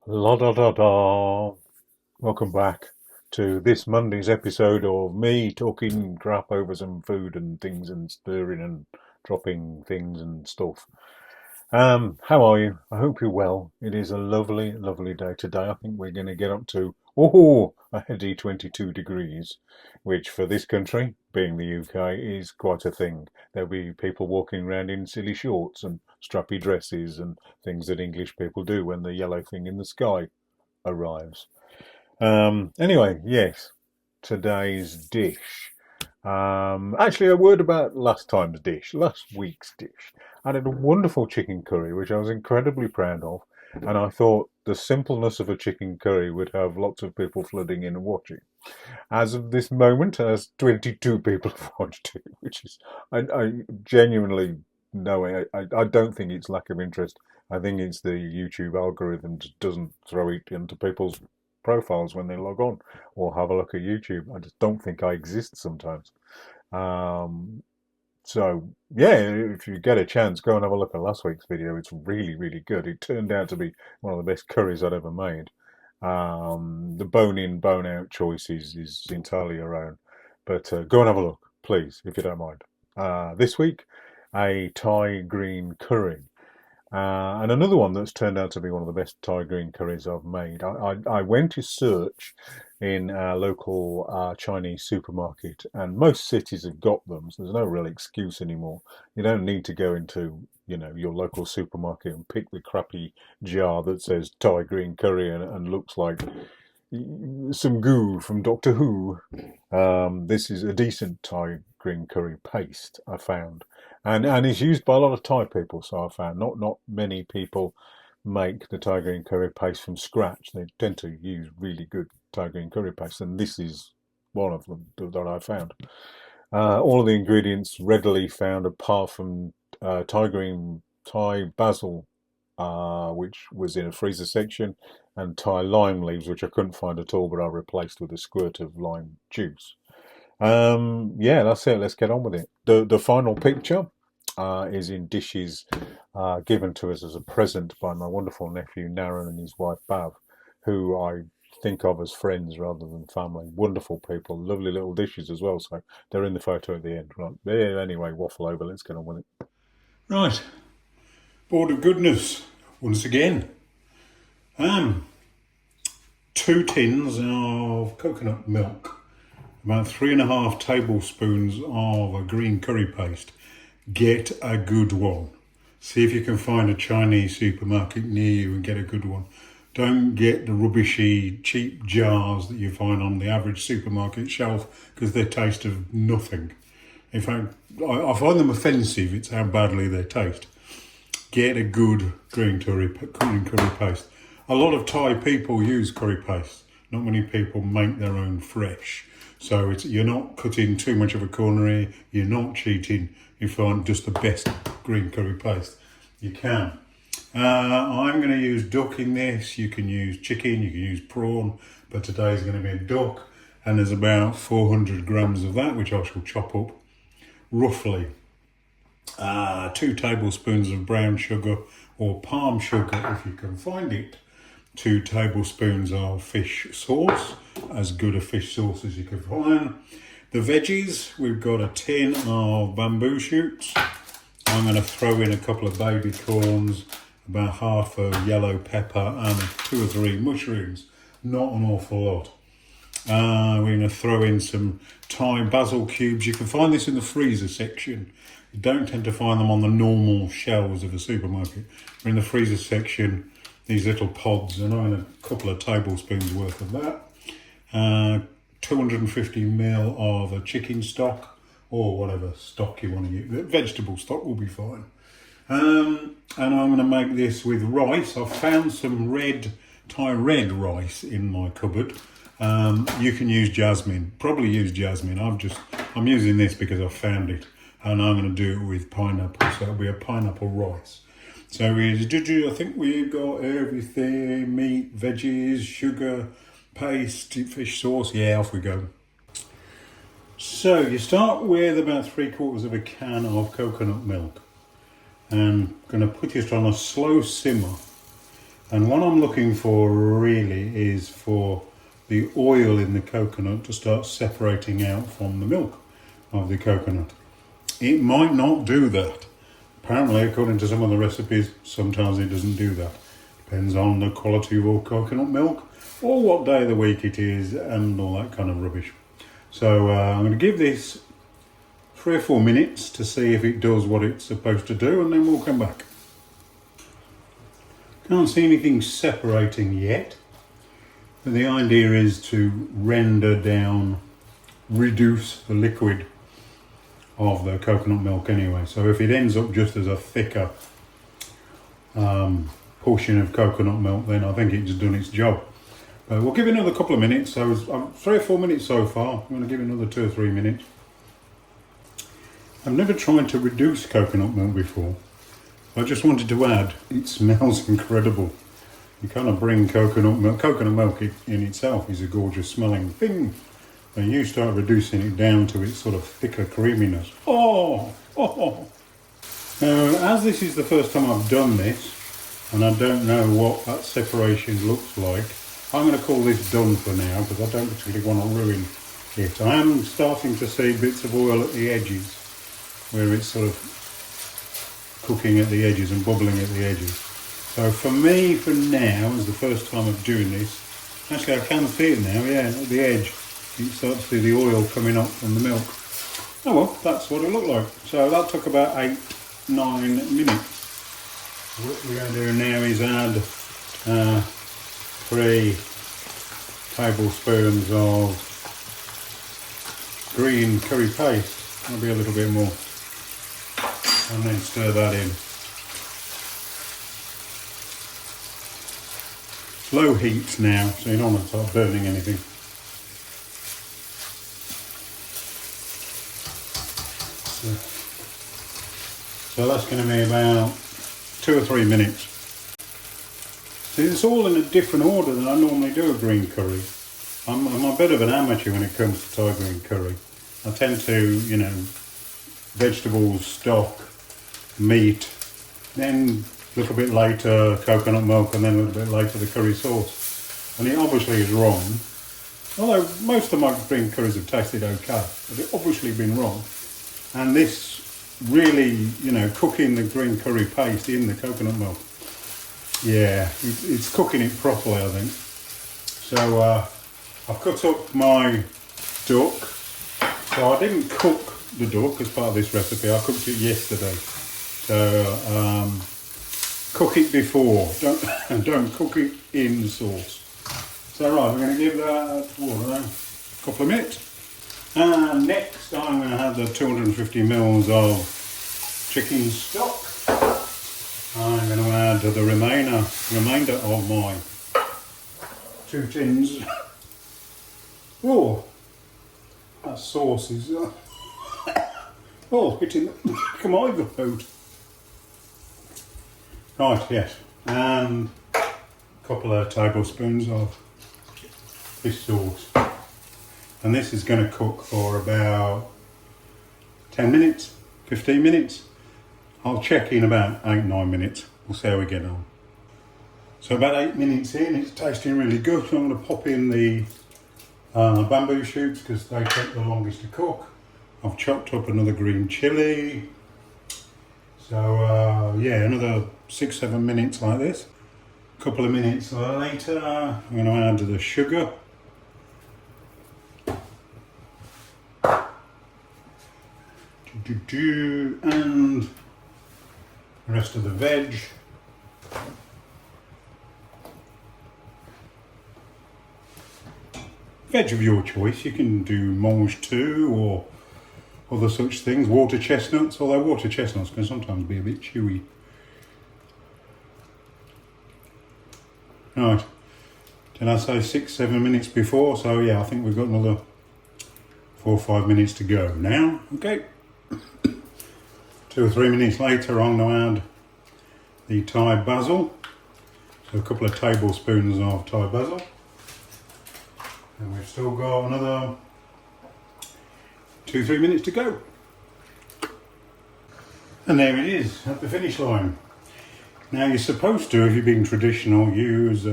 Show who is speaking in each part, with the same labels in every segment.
Speaker 1: La da da da. Welcome back to this Monday's episode of me talking crap over some food and things and stirring and dropping things and stuff. How are you? I hope you're well. It is a lovely, lovely day today. I think we're going to get up to a heady 22 degrees, which for this country, being the UK, is quite a thing. There'll be people walking around in silly shorts and strappy dresses and things that English people do when the yellow thing in the sky arrives. Anyway, yes, today's dish. Actually, a word about last week's dish. I had a wonderful chicken curry, which I was incredibly proud of, and I thought the simpleness of a chicken curry would have lots of people flooding in and watching. As of this moment, as 22 people have watched it, which is, I genuinely no, I don't think it's lack of interest. I think it's the YouTube algorithm just doesn't throw it into people's profiles when they log on or have a look at YouTube. I just don't think I exist sometimes. Um, so yeah, if you get a chance, go and have a look at last week's video. It's really, really good. It turned out to be one of the best curries I'd ever made. The bone in, bone out choice is entirely your own. But go and have a look, please, if you don't mind. This week, a Thai green curry. And another one that's turned out to be one of the best Thai green curries I've made. I went to search in our local Chinese supermarket, and most cities have got them, so there's no real excuse anymore. You don't need to go into, your local supermarket and pick the crappy jar that says Thai green curry and looks like some goo from Doctor Who. This is a decent Thai green curry paste, I found, and it's used by a lot of Thai people. So I found not many people make the Thai green curry paste from scratch. They tend to use really good Thai green curry paste, and this is one of them that I found. All of the ingredients readily found, apart from Thai basil, which was in a freezer section, and Thai lime leaves, which I couldn't find at all, but I replaced with a squirt of lime juice. Yeah, that's it. Let's get on with it. The final picture is in dishes given to us as a present by my wonderful nephew Naren and his wife Bav, who I think of as friends rather than family. Wonderful people, lovely little dishes as well. So they're in the photo at the end. Right there. Anyway, waffle over. Let's get on with it.
Speaker 2: Right, board of goodness once again. Um, 2 tins of coconut milk, about 3.5 tablespoons of a green curry paste. Get a good one. See if you can find a Chinese supermarket near you and get a good one. Don't get the rubbishy, cheap jars that you find on the average supermarket shelf because they taste of nothing. In fact, I find them offensive. It's how badly they taste. Get a good green curry paste. A lot of Thai people use curry paste. Not many people make their own fresh. So you're not cutting too much of a corner here. You're not cheating. You find just the best green curry paste you can. I'm going to use duck in this. You can use chicken, you can use prawn, but today's going to be a duck. And there's about 400 grams of that, which I shall chop up roughly. 2 tablespoons of brown sugar or palm sugar if you can find it. 2 tablespoons of fish sauce, as good a fish sauce as you can find. The veggies, we've got a tin of bamboo shoots. I'm going to throw in a couple of baby corns, about half a yellow pepper and 2 or 3 mushrooms. Not an awful lot. We're going to throw in some Thai basil cubes. You can find this in the freezer section. You don't tend to find them on the normal shelves of a supermarket. We're in the freezer section, these little pods, and I'm going a couple of tablespoons worth of that. 250 ml of a chicken stock, or whatever stock you want to use. Vegetable stock will be fine. And I'm going to make this with rice. I've found some Thai red rice in my cupboard. You can use jasmine, probably use jasmine. I'm using this because I found it, and I'm going to do it with pineapple, so it'll be a pineapple rice. So I think we've got everything: meat, veggies, sugar, paste, fish sauce. Yeah, off we go. So you start with about 3/4 of a can of coconut milk, and I'm going to put it on a slow simmer And what I'm looking for really is for the oil in the coconut to start separating out from the milk of the coconut. It might not do that. Apparently, according to some of the recipes, sometimes it doesn't do that. Depends on the quality of your coconut milk or what day of the week it is and all that kind of rubbish. So I'm going to give this 3 or 4 minutes to see if it does what it's supposed to do, and then we'll come back. Can't see anything separating yet, but the idea is to render down, reduce the liquid of the coconut milk anyway. So if it ends up just as a thicker portion of coconut milk, then I think it's done its job. But we'll give it another couple of minutes. So 3 or 4 minutes so far. I'm going to give it another 2 or 3 minutes. I've never tried to reduce coconut milk before. I just wanted to add, it smells incredible. You kind of bring coconut milk. Coconut milk in itself is a gorgeous smelling thing. And you start reducing it down to its sort of thicker creaminess. Oh. Now, as this is the first time I've done this, and I don't know what that separation looks like, I'm going to call this done for now because I don't particularly want to ruin it. I am starting to see bits of oil at the edges, where it's sort of cooking at the edges and bubbling at the edges. So for me, for now, is the first time of doing this. Actually, I can see it now, yeah, at the edge. You start to see the oil coming up from the milk. Oh well, that's what it looked like. So that took about 8-9 minutes. What we're going to do now is add 3 tablespoons of green curry paste. That'll be a little bit more. And then stir that in. Low heat now, so you don't want to start burning anything. So that's going to be about 2 or 3 minutes. See, it's all in a different order than I normally do a green curry. I'm a bit of an amateur when it comes to Thai green curry. I tend to, vegetables, stock, meat, then a little bit later coconut milk, and then a little bit later the curry sauce. And it obviously is wrong. Although most of my green curries have tasted okay, but it's obviously been wrong. And this really, cooking the green curry paste in the coconut milk, yeah, it's cooking it properly, I think. So I've cut up my duck. So I didn't cook the duck as part of this recipe. I cooked it yesterday. So cook it before. Don't cook it in the sauce. So right, we're going to give that a couple of minutes. And next I'm going to have the 250 ml of chicken stock. I'm going to add the remainder of my 2 tins. Oh, that sauce is hitting the back of my throat. Right, yes, and a couple of tablespoons of fish sauce. And this is going to cook for about 10 minutes, 15 minutes. I'll check in about 8-9 minutes. We'll see how we get on. So about 8 minutes in, it's tasting really good. So I'm going to pop in the bamboo shoots because they take the longest to cook. I've chopped up another green chilli. So yeah, another 6-7 minutes like this. A couple of minutes later, I'm going to add the sugar. And the rest of the veg. Veg of your choice. You can do mange tout or other such things. Water chestnuts, although water chestnuts can sometimes be a bit chewy. Right. Did I say 6-7 minutes before? So yeah, I think we've got another 4 or 5 minutes to go now. Okay. 2 or 3 minutes later, I'm going to add the Thai basil. So a couple of tablespoons of Thai basil. And we've still got another 2-3 minutes to go. And there it is, at the finish line. Now you're supposed to, if you're being traditional, use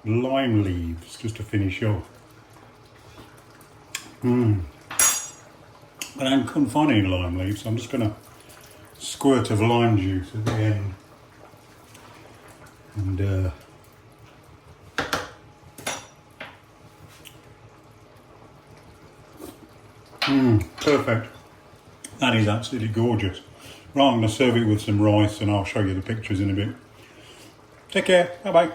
Speaker 2: lime leaves just to finish off. But I couldn't find any lime leaves, so I'm just going to squirt of lime juice at the end. And perfect. That is absolutely gorgeous. Right, I'm going to serve it with some rice and I'll show you the pictures in a bit. Take care. Bye bye.